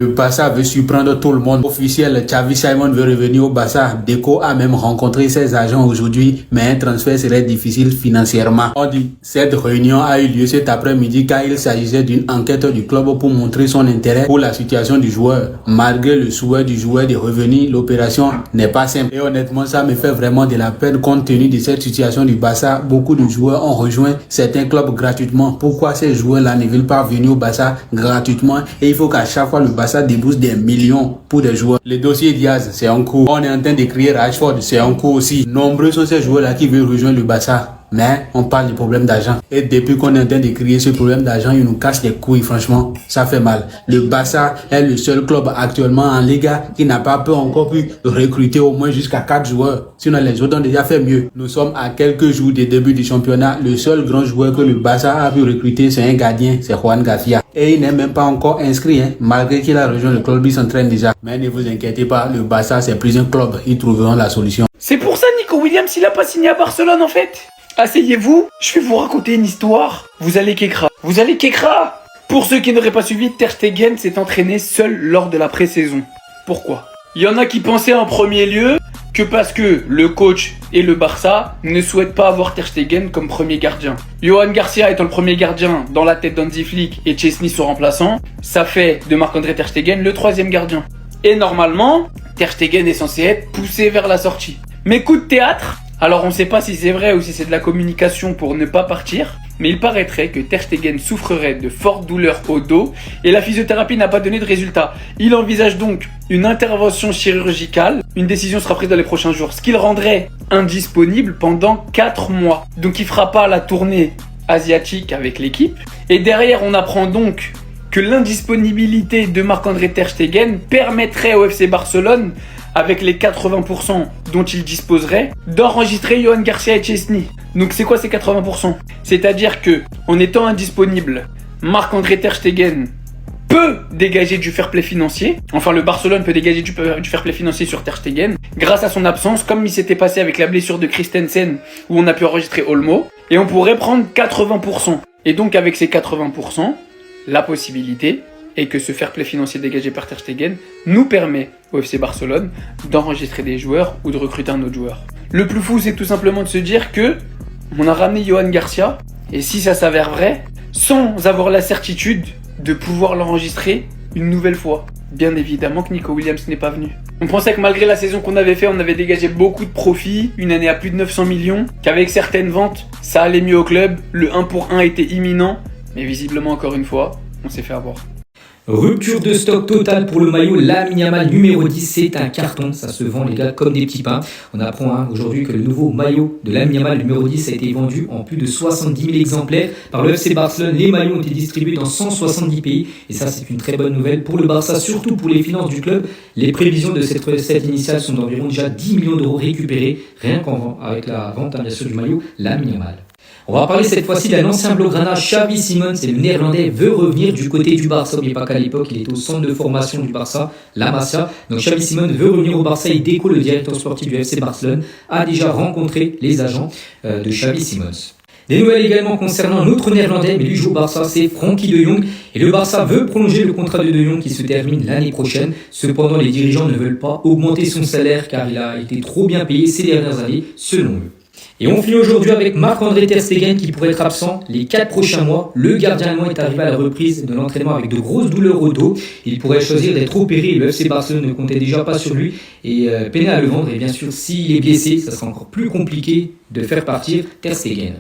Le Barça veut surprendre tout le monde. Officiel, Xavi Simons veut revenir au Barça. Deco a même rencontré ses agents aujourd'hui, mais un transfert serait difficile financièrement. On dit, cette réunion a eu lieu cet après-midi car il s'agissait d'une enquête du club pour montrer son intérêt pour la situation du joueur. Malgré le souhait du joueur de revenir, l'opération n'est pas simple. Et honnêtement, ça me fait vraiment de la peine compte tenu de cette situation du Barça. Beaucoup de joueurs ont rejoint certains clubs gratuitement. Pourquoi ces joueurs-là ne veulent pas venir au Barça gratuitement? Et il faut qu'à chaque fois le Barça débourse des millions pour des joueurs. Le dossier Diaz, c'est en cours. On est en train d'écrire Rashford, c'est en cours aussi. Nombreux sont ces joueurs-là qui veulent rejoindre le Barça. Mais on parle du problème d'argent. Et depuis qu'on est en train de créer ce problème d'argent, il nous casse les couilles, franchement. Ça fait mal. Le Barça est le seul club actuellement en Liga qui n'a pas encore pu recruter au moins jusqu'à 4 joueurs. Sinon, les autres ont déjà fait mieux. Nous sommes à quelques jours des débuts du championnat. Le seul grand joueur que le Barça a pu recruter, c'est un gardien, c'est Juan Garcia. Et il n'est même pas encore inscrit, malgré qu'il a rejoint le club, il s'entraîne déjà. Mais ne vous inquiétez pas, le Barça, c'est plus un club. Ils trouveront la solution. C'est pour ça Nico Williams, il a pas signé à Barcelone en fait. Asseyez-vous, je vais vous raconter une histoire. Vous allez kékra. Pour ceux qui n'auraient pas suivi, Ter Stegen s'est entraîné seul lors de la pré-saison. Pourquoi? Il y en a qui pensaient en premier lieu que parce que le coach et le Barça ne souhaitent pas avoir Ter Stegen comme premier gardien. Johan Garcia étant le premier gardien dans la tête d'Hansi Flick et Chesney son remplaçant, ça fait de Marc-André Ter Stegen le troisième gardien. Et normalement, Ter Stegen est censé être poussé vers la sortie. Mais coup de théâtre. Alors on sait pas si c'est vrai ou si c'est de la communication pour ne pas partir, mais il paraîtrait que Ter Stegen souffrerait de fortes douleurs au dos et la physiothérapie n'a pas donné de résultat. Il envisage donc une intervention chirurgicale, une décision sera prise dans les prochains jours, ce qui le rendrait indisponible pendant 4 mois. Donc il fera pas la tournée asiatique avec l'équipe. Et derrière on apprend donc que l'indisponibilité de Marc-André Ter Stegen permettrait au FC Barcelone, avec les 80% dont il disposerait, d'enregistrer Johan Garcia et Chesney. Donc c'est quoi ces 80%? C'est-à-dire que, en étant indisponible, Marc-André Ter Stegen peut dégager du fair play financier. Enfin, le Barcelone peut dégager du fair play financier sur Ter Stegen, grâce à son absence, comme il s'était passé avec la blessure de Christensen, où on a pu enregistrer Olmo, et on pourrait prendre 80%. Et donc avec ces 80%, la possibilité et que ce fair play financier dégagé par Ter Stegen nous permet au FC Barcelone d'enregistrer des joueurs ou de recruter un autre joueur. Le plus fou, c'est tout simplement de se dire que on a ramené Johan Garcia, et si ça s'avère vrai, sans avoir la certitude de pouvoir l'enregistrer une nouvelle fois. Bien évidemment que Nico Williams n'est pas venu. On pensait que malgré la saison qu'on avait fait, on avait dégagé beaucoup de profits, une année à plus de 900 millions, qu'avec certaines ventes, ça allait mieux au club, le 1 pour 1 était imminent, mais visiblement encore une fois, on s'est fait avoir. Rupture de stock totale pour le maillot Lamine Yamal numéro 10, c'est un carton, ça se vend les gars comme des petits pains. On apprend aujourd'hui que le nouveau maillot de Lamine Yamal numéro 10 a été vendu en plus de 70 000 exemplaires par le FC Barcelone. Les maillots ont été distribués dans 170 pays et ça c'est une très bonne nouvelle pour le Barça, surtout pour les finances du club. Les prévisions de cette recette initiale sont d'environ déjà 10 millions d'euros récupérés, rien qu'en avec la vente bien sûr du maillot Lamine Yamal. On va parler cette fois-ci d'un ancien blaugrana, Xavi Simons, et le néerlandais veut revenir du côté du Barça. N'oubliez pas qu'à l'époque, il était au centre de formation du Barça, la Masia. Donc Xavi Simons veut revenir au Barça et Deco, le directeur sportif du FC Barcelone, a déjà rencontré les agents de Xavi Simons. Des nouvelles également concernant un autre néerlandais, mais lui joue au Barça, c'est Frenkie de Jong. Et le Barça veut prolonger le contrat de Jong qui se termine l'année prochaine. Cependant, les dirigeants ne veulent pas augmenter son salaire car il a été trop bien payé ces dernières années, selon eux. Et on finit aujourd'hui avec Marc-André Ter Stegen qui pourrait être absent les 4 prochains mois. Le gardien allemand est arrivé à la reprise de l'entraînement avec de grosses douleurs au dos. Il pourrait choisir d'être opéré. Le FC Barcelone ne comptait déjà pas sur lui et peinait à le vendre. Et bien sûr, s'il est blessé, ça sera encore plus compliqué de faire partir Ter Stegen.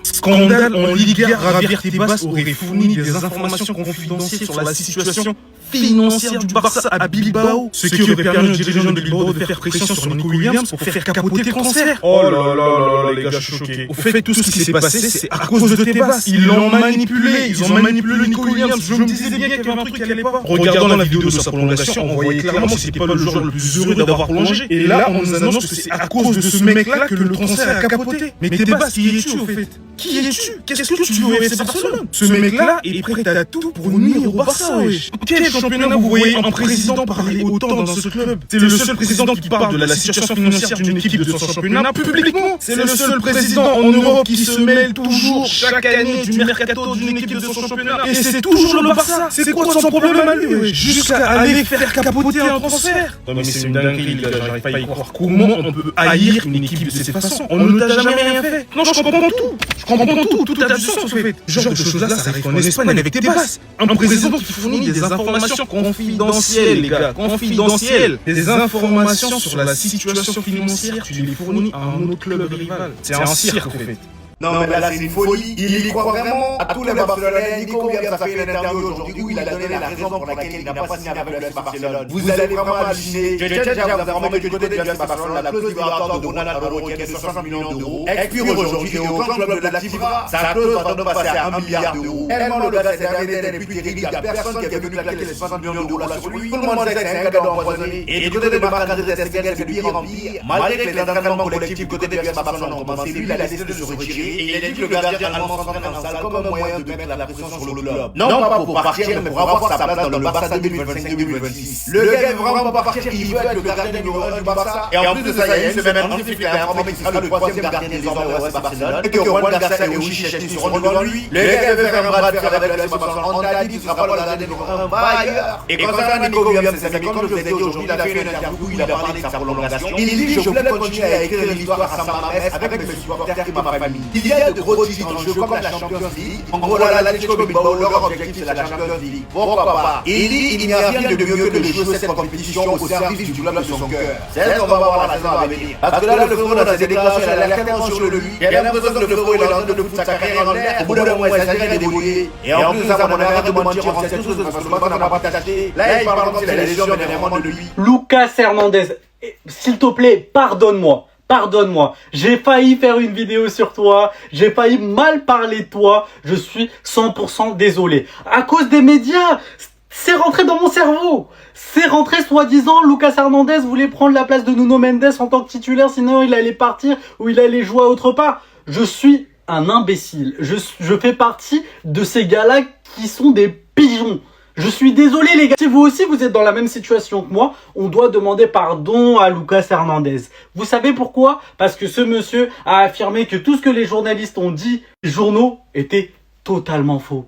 Scandale en Liga, Javier Tebas aurait fourni des informations confidentielles sur la situation financière du Barça à Bilbao, ce qui aurait permis aux dirigeants de Bilbao de faire pression sur Nico Williams pour faire capoter le transfert. Oh là là là, les gars, je suis choqué. Au fait, tout ce qui s'est passé, c'est à cause de Tebas. Ils l'ont manipulé, ils ont manipulé Nico Williams. Je me disais bien qu'il y avait un truc qui allait pas. Regardant la vidéo de sa prolongation, on voyait clairement que c'était pas le joueur le plus heureux d'avoir prolongé. Et là, on nous annonce que c'est à cause de ce mec-là que le transfert a capoté. Mais Tebas, qui es-tu au fait? Qui es-tu? Qu'est-ce que tu veux au FC Barcelone? Ce mec-là est prêt à tout pour nuire au Barça, wesh. Quel championnat vous voyez un président parler autant dans ce club? C'est le seul président qui parle de la situation financière d'une équipe de son championnat publiquement. C'est le seul président en Europe qui se mêle toujours, chaque année, du mercato d'une équipe de son championnat. Et c'est toujours le Barça. C'est quoi son problème à lui, wesh? Jusqu'à aller faire capoter un transfert. Non mais c'est une dinguerie, les gars, j'arrive pas à y croire. Comment on peut haïr une équipe de cette façon? On ne t'a jamais rien fait. Non, je comprends tout. Je comprends tout a du sens en fait. Ce genre de choses-là, ça arrive en Espagne avec tes passes. Un président qui fournit des informations confidentielles, les gars, confidentielles. Des informations sur la situation financière, tu les fournis à un autre club rival. C'est un cirque en fait. Non mais là c'est une folie, il y croit vraiment à tous les Barcelonais. Nico Williams a fait une interview aujourd'hui où il a donné la raison pour laquelle il n'a pas signé avec le FC Barcelone. Vous allez vraiment halluciner. Je tiens déjà à vous informer que du côté du FC Barcelone, la clause libératoire de Ronald Araujo qui est de 60 millions d'euros expire aujourd'hui et aucun club ne l'activera. Sa clause va donc passer à 1 milliard d'euros. Tellement le gars s'est terminé les plus terribles, il n'y a personne qui a venu claquer les 60 millions d'euros là sur lui. Tout le monde sait que c'est un cadeau empoisonné. Et du côté de Marc-André Ter Stegen, c'est de pire en pire. Malgré que les entraînements collectifs du côté du FC Barcelone ont commencé, lui il a décidé de se retirer. Et il a dit que le gardien allemand s'entraîne en salle comme un moyen de mettre la pression sur le club. Non pas pour partir, mais pour avoir sa place dans le Barça 2025-2026. Le gars veut vraiment pas partir, il veut être le gardien numéro 1 du Barça. Et en plus de ça, il y a une semaine, Hansi a informé qu'il sera le troisième gardien désormais au FC Barcelone et que Juan Garcia et Uchi Chesney seront devant lui. Le gars veut faire un bras de fer avec le FC Barcelone. On t'a dit qu'il ne sera pas le gardien numéro 1, va ailleurs. Et concernant Nico Williams, c'est comme je vous ai dit aujourd'hui, il a fait une interview où il a parlé de sa prolongation. Il dit je voulais continuer à écrire une histoire à San Mamés avec mes supporters et ma famille. Il y a de gros titres en jeu comme la Champions League. En gros, là, l'Atlético Bilbao, leur objectif, c'est la Champions League. Pourquoi pas? Et il dit, il n'y a rien de mieux que de jouer cette compétition au service du club de son cœur. C'est ce qu'on va voir la saison à venir. Parce que là, le frérot, s'est déclenché, il a tellement sur lui. Il y a l'impression que le frérot, il est en train de foutre sa carrière en l'air. Au bout d'un mois, il s'agit de débrouiller. Et en plus de ça, on arrête de mentir, on sait tous parce que le Barça n'a pas tâché. Là, il parle comme si la légion venait vraiment de lui. Lucas Hernandez, s'il te plaît, pardonne-moi. Pardonne-moi, j'ai failli faire une vidéo sur toi, j'ai failli mal parler de toi, je suis 100% désolé. À cause des médias, c'est rentré dans mon cerveau. C'est rentré soi-disant, Lucas Hernandez voulait prendre la place de Nuno Mendes en tant que titulaire, sinon il allait partir ou il allait jouer autre part. Je suis un imbécile, je fais partie de ces gars-là qui sont des pigeons. Je suis désolé les gars, si vous aussi vous êtes dans la même situation que moi, on doit demander pardon à Lucas Hernandez. Vous savez pourquoi? Parce que ce monsieur a affirmé que tout ce que les journalistes ont dit, les journaux, était totalement faux.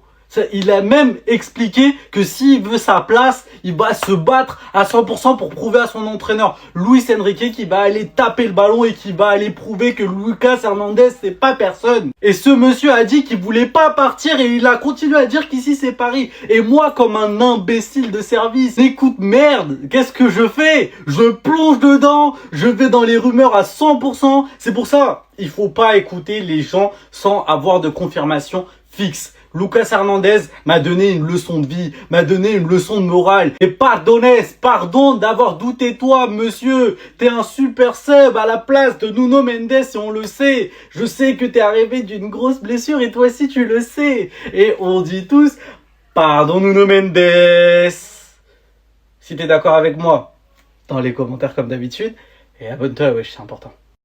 Il a même expliqué que s'il veut sa place, il va se battre à 100% pour prouver à son entraîneur Luis Enrique qu'il va aller taper le ballon et qu'il va aller prouver que Lucas Hernandez c'est pas personne. Et ce monsieur a dit qu'il voulait pas partir et il a continué à dire qu'ici c'est Paris. Et moi comme un imbécile de service, écoute merde, qu'est-ce que je fais? Je plonge dedans, je vais dans les rumeurs à 100%. C'est pour ça, il faut pas écouter les gens sans avoir de confirmation fixe. Lucas Hernandez m'a donné une leçon de vie, m'a donné une leçon de morale. Et pardon d'avoir douté toi, monsieur. T'es un super sub à la place de Nuno Mendes et on le sait. Je sais que t'es arrivé d'une grosse blessure et toi aussi tu le sais. Et on dit tous, pardon Nuno Mendes. Si t'es d'accord avec moi, dans les commentaires comme d'habitude. Et abonne-toi, wesh, c'est important.